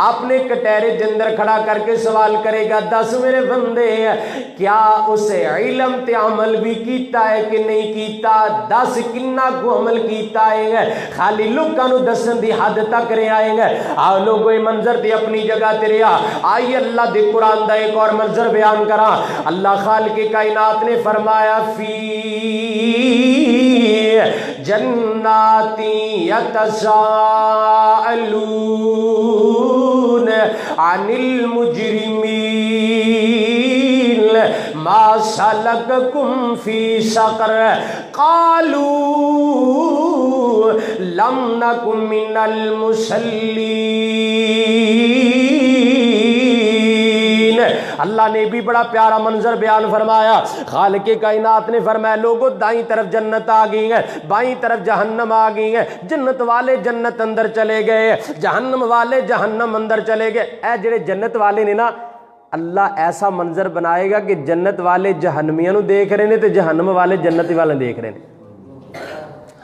اپنے کٹہرے جندر کھڑا کر کے سوال کرے گا، دس میرے بندے کیا اسے علم تے عمل بھی کیتا ہے کہ نہیں کیتا؟ دس کنہ کو عمل کیتا ہے؟ خالی لوگاں نو دسن دی حد تک رہے آئے گے۔ آؤ لوگو یہ منظر تے اپنی جگہ تے رہا، آئیے اللہ دے قرآن دا ایک اور منظر بیان کرا۔ اللہ خالق کائنات نے فرمایا فی جنات یتساءلون عن المجرمین ما سلککم فی سقر قالوا لم نکن من المصلین۔ اللہ نے بھی بڑا پیارا منظر بیان فرمایا، خالق کائنات نے فرمایا لوگوں دائیں طرف جنت آ گئی ہے، بائیں طرف جہنم آ گئی ہے، جنت والے جنت اندر چلے گئے، جہنم والے جہنم اندر چلے گئے۔ اے جڑے جنت والے نے نا، اللہ ایسا منظر بنائے گا کہ جنت والے جہنمیاں نو دیکھ رہے ہیں تو جہنم والے جنت والے دیکھ رہے ہیں،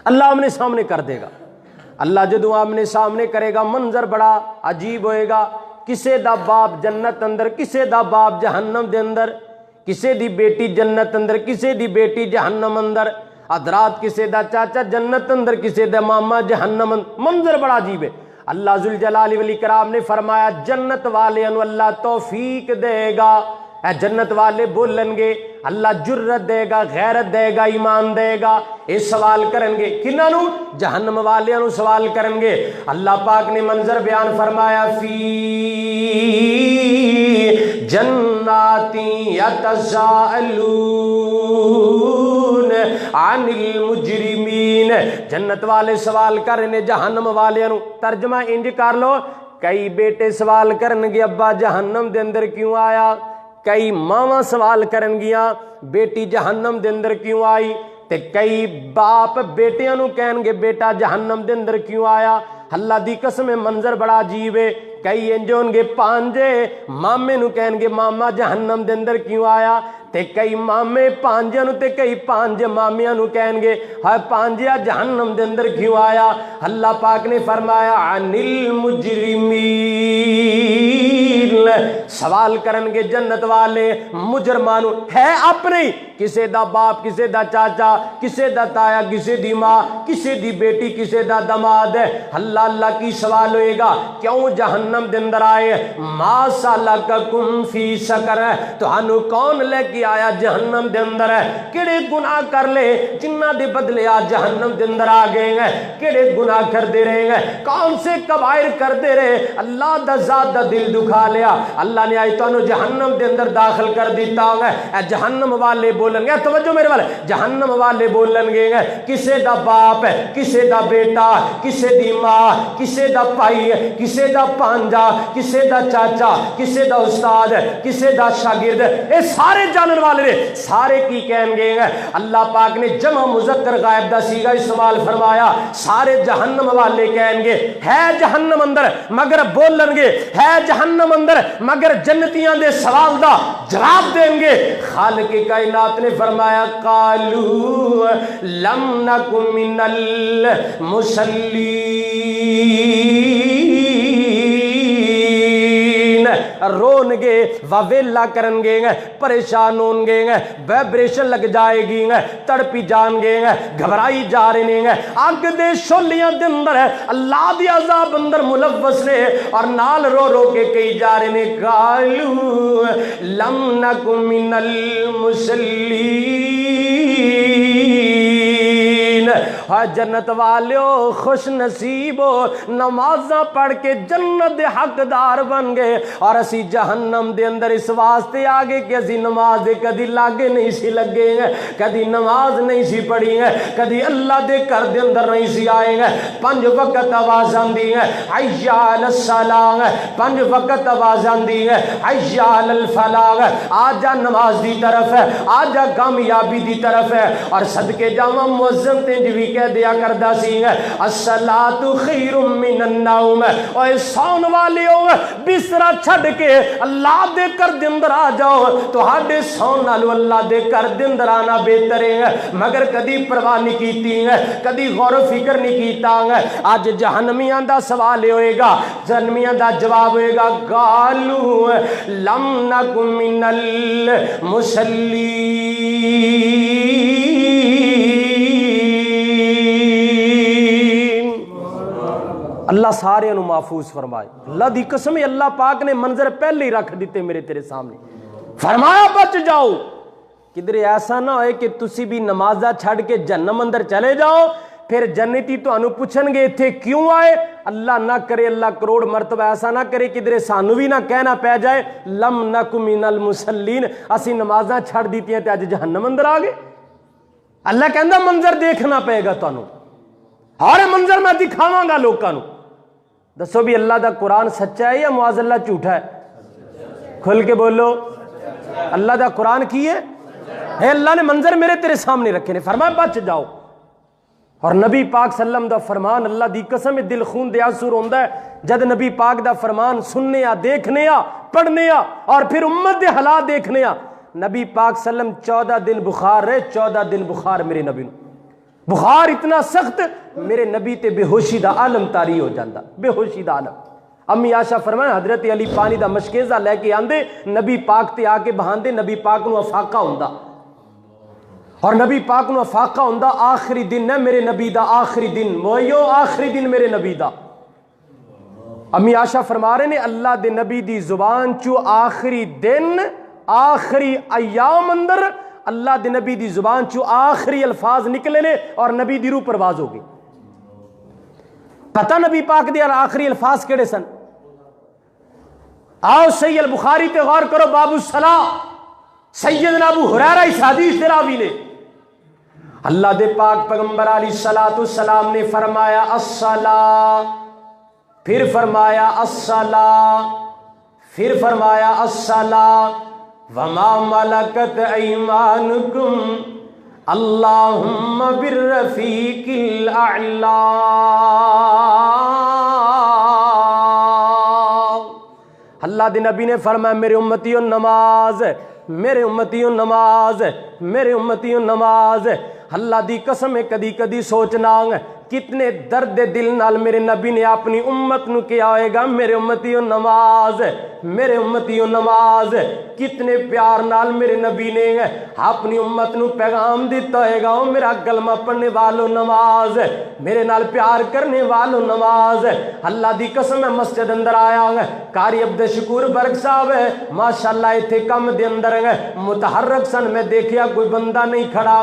اللہ آمنے سامنے کر دے گا۔ اللہ جدو آمنے سامنے کرے گا منظر بڑا عجیب ہوئے گا، کسے دا باپ جنت اندر، کسے دا باپ جہنم دے اندر، کسے دی بیٹی جنت اندر، کسے دی بیٹی جہنم اندر، حضرات کسے دا چاچا جنت اندر، کسے دا ماما جہنم اندر، منظر بڑا عجیب ہے۔ اللہ ذوالجلال والاکرام نے فرمایا جنت والے انو اللہ توفیق دے گا، اے جنت والے بولن گے، اللہ جرت دے گا، غیرت دے گا، ایمان دے گا، یہ سوال کرن گے کنہاں نو؟ جہنم والے نو سوال کرن گے۔ اللہ پاک نے منظر بیان فرمایا فی جنات یتساءلون عن المجرمین، جنت والے سوال کرنے جہنم والے نو، ترجمہ انج کر لو، کئی بیٹے سوال کرن گے ابا جہنم دے اندر کیوں آیا، کئی ماواں سوال کرن گیاں بیٹی جہنم دے اندر کیوں آئی، تے کئی باپ بیٹیاں نو کہن گے بیٹا جہنم دے اندر کیوں آیا۔ اللہ دی قسم منظر بڑا عجیب ہے، کئی انجون گے پانجے مامے نو کہن گے ماما جہنم دے اندر کیوں آیا، تے کئی مامے پانجے نو تے کئی پانجے مامیاں نو کہن گے ہائے پانجیا جہنم دے اندر کیوں آیا۔ اللہ پاک نے فرمایا عن المجرمین، سوال کرن گے جنت والے مجرمانو، ہے اپنے کسے دا باپ، کسے دا چاچا، کسے دا تایا، کسے دی ماں، کسے دی بیٹی، کسے دا دماد ہے۔ اللہ اللہ کی سوال ہوئے گا کیوں جہنم دے اندر آئے، ما سلککم فی سقر، تہانوں کون لے کے آیا جہنم دے اندر ہے، کیڑے گناہ کر لے جنہ دے بدلے آج جہنم دے اندر آ گئے ہیں، کیڑے گناہ کر دے رہے ہیں، کون سے کبائر کر دے رہے، اللہ دا ذات دا دل دکھا لیا۔ اللہ نے آئی تو جہنم دے اندر داخل کر دیتا ہوں اے جہنم والے بولن گے توجہ میرے والے جہنم والے بولن گے کسے دا باپ ہے کسے دا بیٹا کسے دی ماں کسے دا پائی کسے دا پانجا کسے دا چاچا کسے دا استاد کسے دا شاگرد اے سارے جانن والے نے سارے کی کہیں گے اللہ پاک نے جمع مذکر غائب دا سیغہ استعمال فرمایا سارے جہنم والے کہیں گے ہے جہنم اندر مگر بولن گے ہے جہنم اندر مگر جنتیاں دے سوال دا جواب دیں گے خالق کائنات نے فرمایا قالوا لم نک من المصلین رون گے واویلا کرن گے پریشان ہون گے ویبریشن لگ جائے گی تڑپی جان گے گھبرائی جا رہے ہیں آگ دے شولیاں دے اندر اللہ دی عذاب اندر ملوث نے اور نال رو رو کے کئی جا رہے ہیں قالوا لم نک من المصلین جنت والیو خوش نصیب ہو نمازاں پڑھ کے جنت دے حقدار بن گئے اور اسی جہنم دے اندر اس واسطے آگے کہ اسی نماز دے کدی لاگے نہیں سی لگے ہیں کدی نماز نہیں سی پڑھی ہیں کدی اللہ دے کر دے اندر نہیں سی آئے ہیں 5 وقت آواز آندی ہیں حی علی الصلاۃ 5 وقت آواز آندی ہیں حی علی الفلاح آجا نماز دی طرف ہے آجا کامیابی دی طرف ہے اور صدقے جاواں مؤذن تے بھی کہہ دیا کردہ سی الصلاۃ خیر من النوم اوے سون والے ہو بستر چھڈ کے اللہ دے کر دے اندر آ جاؤ تہاڈے سون نالو اللہ دے کر دے اندر آنا بہتر ہے مگر کدی پرواہ نہیں کیتی کدی غور و فکر نہیں کیتا اج جہنمیاں دا سوال ہوئے گا جہنمیاں دا جواب ہوئے گا قالوا لم نک من المصلین اللہ سارے انہوں محفوظ فرمائے اللہ دی قسم اللہ پاک نے منظر پہلے ہی رکھ دیتے میرے تیرے سامنے فرمایا بچ جاؤ کدھر ایسا نہ ہوئے کہ تسی بھی نمازہ چھڑ کے جہنم اندر چلے جاؤ پھر جنتی تو انہوں پوچھن گے تھے کیوں آئے اللہ نہ کرے اللہ کروڑ مرتبہ ایسا نہ کرے کدھر سانو بھی نہ کہنا پہ جائے لم نک من المصلین اسی نمازہ چھڑ دیتی ہیں تے آج جہنم اندر آگے اللہ کہندہ منظر دیکھنا پے گا تو انہوں اور منظر میں دکھاواں گا لوگاں دسو بھی اللہ دا قرآن سچا ہے یا معاذ اللہ جھوٹا ہے کھل کے بولو اللہ دا قرآن کی ہے اللہ نے منظر میرے تیرے سامنے رکھے نے فرمایا بچ جاؤ اور نبی پاک صلی اللہ علیہ وسلم دا فرمان اللہ دی قسم دل خون دیا سور ہوندہ ہے جد نبی پاک دا فرمان سننے آ دیکھنے آ پڑھنے آ اور پھر امت دے حالات دیکھنے آ نبی پاک صلی اللہ علیہ وسلم 14 دن بخار رہے 14 دن بخار میرے نبی بخار اتنا سخت میرے نبی تے بے ہوشی دا عالم تاری ہو جاندہ بے ہوشی دا عالم امی عائشہ فرمایا حضرت علی پانی دا مشکیزہ لے کے آندے نبی پاک تے آکے بہاندے نبی پاک نو افاقہ ہوندہ اور نبی پاک نو افاقہ ہوندہ آخری دن ہے میرے نبی دا آخری دن موئیو آخری دن میرے نبی دا امی عائشہ فرما رہے نے اللہ دے نبی دی زبان چو آخری دن آخری ایام اندر اللہ دے نبی دی زبان چو آخری الفاظ نکلے لے اور نبی دی روح پرواز ہوگی پتہ نبی پاک دے آخری الفاظ کیڑے سن آؤ صحیح البخاری تے غور کرو باب الصلاۃ سیدنا ابو ہریرہ اس حدیث دے راوی نے اللہ دے پاک پیغمبر علیہ الصلوۃ والسلام نے فرمایا الصلاۃ پھر فرمایا الصلاۃ پھر فرمایا الصلاۃ وما ملکت ایمانکم اللہم بالرفیق الاعلی اللہ دے نبی نے فرمایا میرے امتیوں نماز میرے امتیوں نماز میرے امتیوں نماز اللہ دی قسم کدی کدی سوچنا کتنے درد دل نال میرے نبی نے اپنی امت نو کیا ہوئے گا میرے امتیوں نماز میرے امتیوں نماز کتنے پیار نال میرے نبی نے اپنی امت نو پیغام دیتا ہوئے گا میرا کلمہ پڑھنے والوں نماز میرے نال پیار کرنے والوں نماز اللہ دی قسم مسجد اندر آیا قاری عبد شکور برگ صاحب ہے ماشاءاللہ ایتھے کم دے اندر متحرک سن میں دیکھیا کوئی بندہ نہیں کھڑا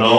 9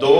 2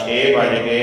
6:15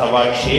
6:15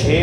6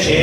6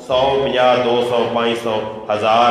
100, 50, 200, 500, 1000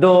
2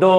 2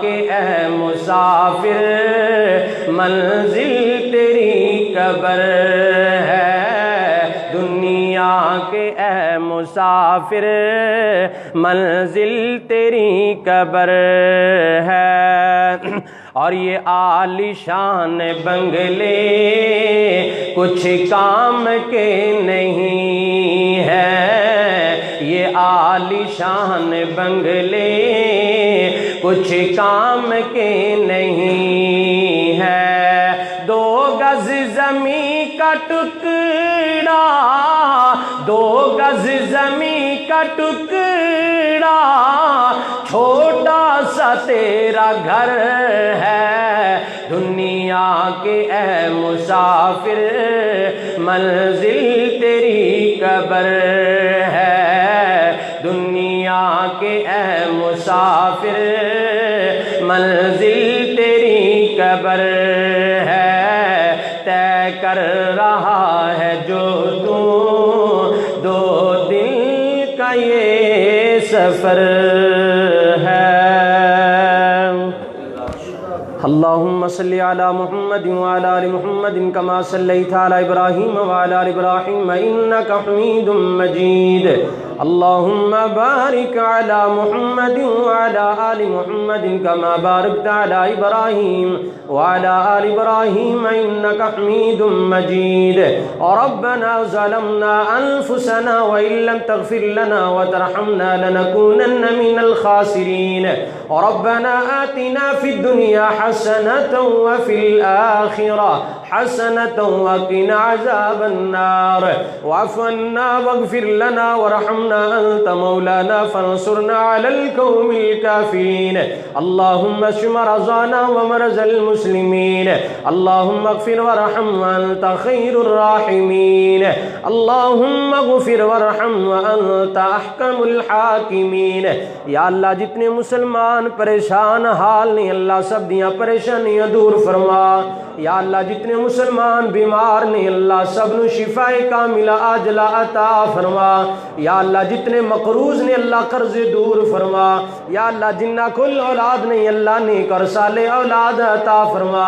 کے اے مسافر منزل تیری قبر ہے، دنیا کے اے مسافر منزل تیری قبر ہے۔ اور یہ عالی شان بنگلے کچھ کام کے نہیں ہے، یہ عالی شان بنگلے کچھ کام کے نہیں ہے۔ 2 گز زمین کا ٹکڑا، 2 گز زمین کا ٹکڑا، چھوٹا سا تیرا گھر ہے، دنیا کے اے مسافر منزل تیری قبر ہے، دنیا کے اے مسافر منزل تیری قبر ہے۔ طے کر رہا ہے جو تو 2 دن کا یہ سفر ہے۔ اللہم صلی علی محمد وعلی آل محمد کما صلیت علی ابراہیم وعلی آل ابراہیم انک حمید مجید۔ اللہم بارک علی محمد وعلی آل محمد کما بارکت علی ابراہیم وعلی آل ابراہیم انک حمید مجید۔ ربنا ظلمنا انفسنا وإن لم تغفر لنا وترحمنا لنكونن من الخاسرین۔ ربنا آتنا فی الدنیا حسنة وفي الآخرة حسنة وقنا عذاب النار، واعف عنا واغفر لنا وارحمنا أنت مولانا فانصرنا على القوم الكافرين۔ اللهم اشف مرضانا ومرضى المسلمين، اللهم اغفر وارحم وأنت خير الراحمين، اللهم اغفر وارحم وأنت أحكم الحاكمين۔ یا اللہ جتنے مسلمان پریشان حال نہیں اللہ سب دیاں پریشانیاں دور فرما، یا اللہ جتنے مسلمان بیمار نہیں اللہ سب نو شفاء کاملہ عاجلہ عطا فرما، یا اللہ جتنے مقروض نے اللہ قرض دور فرما، یا اللہ جنہ کل اولاد نہیں اللہ نیک اور صالح اولاد عطا فرما،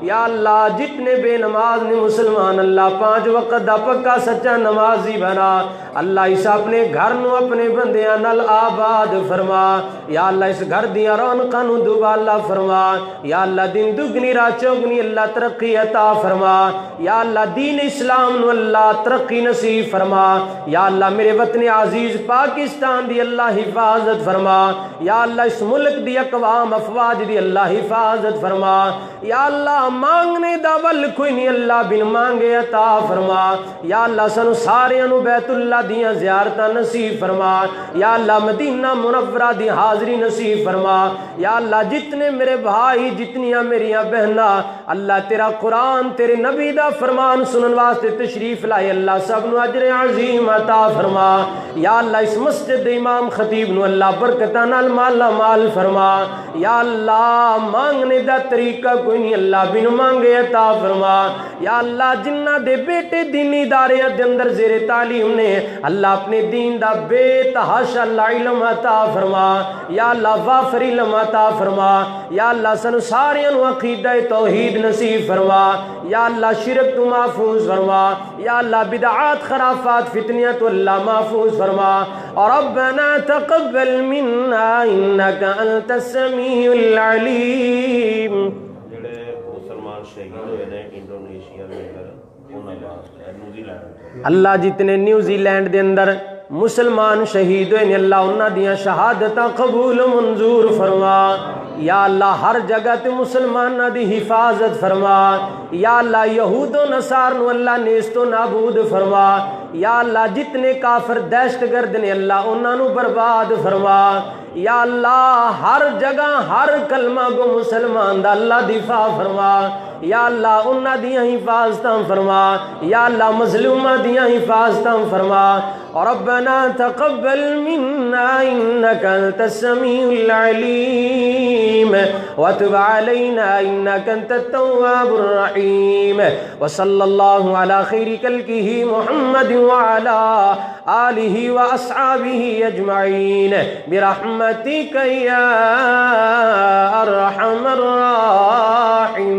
یا اللہ جتنے بے نماز نے مسلمان اللہ 5 وقت دا پکا سچا نمازی بنا، اللہ اس اپنے گھر نو اپنے بندیاں نال آباد فرما، یا اللہ اس گھر دیاں رونقاں نو دوبالا فرما، یا اللہ دن دگنی رات چوگنی اللہ ترقی عطا فرما، یا اللہ دین اسلام نو اللہ ترقی نصیب فرما، یا اللہ میرے وطن عزیز پاکستان دی اللہ حفاظت فرما، یا اللہ اس ملک دی اقوام افواج دی اللہ حفاظت فرما، یا اللہ مانگنے دا ول کوئی نہیں اللہ بن مانگے عطا فرما، یا اللہ سنو سارے انو بیت اللہ دیاں زیارتہ نصیب فرما، یا اللہ مدینہ منورہ دی حاضری نصیب فرما، یا اللہ جتنے میرے بھائی جتنیاں میریاں بہنہ اللہ تیرا قرآن تیرے نبی دا فرمان سنن واسطے تشریف لائے اللہ سب نو اجر عظیم عطا فرما، یا اللہ اس مسجد امام خطیب نو اللہ برکتہ نال مالا مال فرما، یا اللہ مانگنے دا طریقہ کوئی نہیں اللہ بن مانگے عطا فرما، یا اللہ جنہ دے بیٹے دینی ادارے دے اندر زیر تعلیم نے اللہ اپنے دین دا بے تحاشا اللہ علم عطا فرما، یا اللہ وافر علم عطا فرما، یا اللہ سن ساریاں نو عقیدہ توحید نصیب فرما، یا اللہ شرک تو محفوظ فرما، یا اللہ بدعات خرافات فتنیاں تو اللہ محفوظ فرما، ربنا تقبل منا انک انت السمیع العلیم۔ جڑے مسلمان شہید ہوئے نے انڈونیشیا میں نیوزی لینڈ اللہ جتنے نیوزی لینڈ دے اندر مسلمان شہید ہوئے اللہ انہاں دیاں شہادتاں قبول منظور فرما، یا اللہ ہر جگہ تے مسلمانہ دی حفاظت فرما، یا اللہ یہود و نصار نو اللہ نیست و نابود فرما، یا اللہ جتنے کافر دہشت گرد نے اللہ انہاں نو برباد فرما، یا اللہ ہر جگہ ہر کلمہ کو مسلمان دا اللہ دفاع فرما، یا اللہ انہاں دیاں حفاظتاں فرما، یا اللہ مظلومہ دیاں حفاظتاں فرما، ربنا تقبل منا إنك أنت السميع العليم وتب علينا إنك أنت التواب الرحيم وصلى الله على خير خلقه محمد وعلى آله وأصحابه أجمعين برحمتك يا أرحم الراحمين.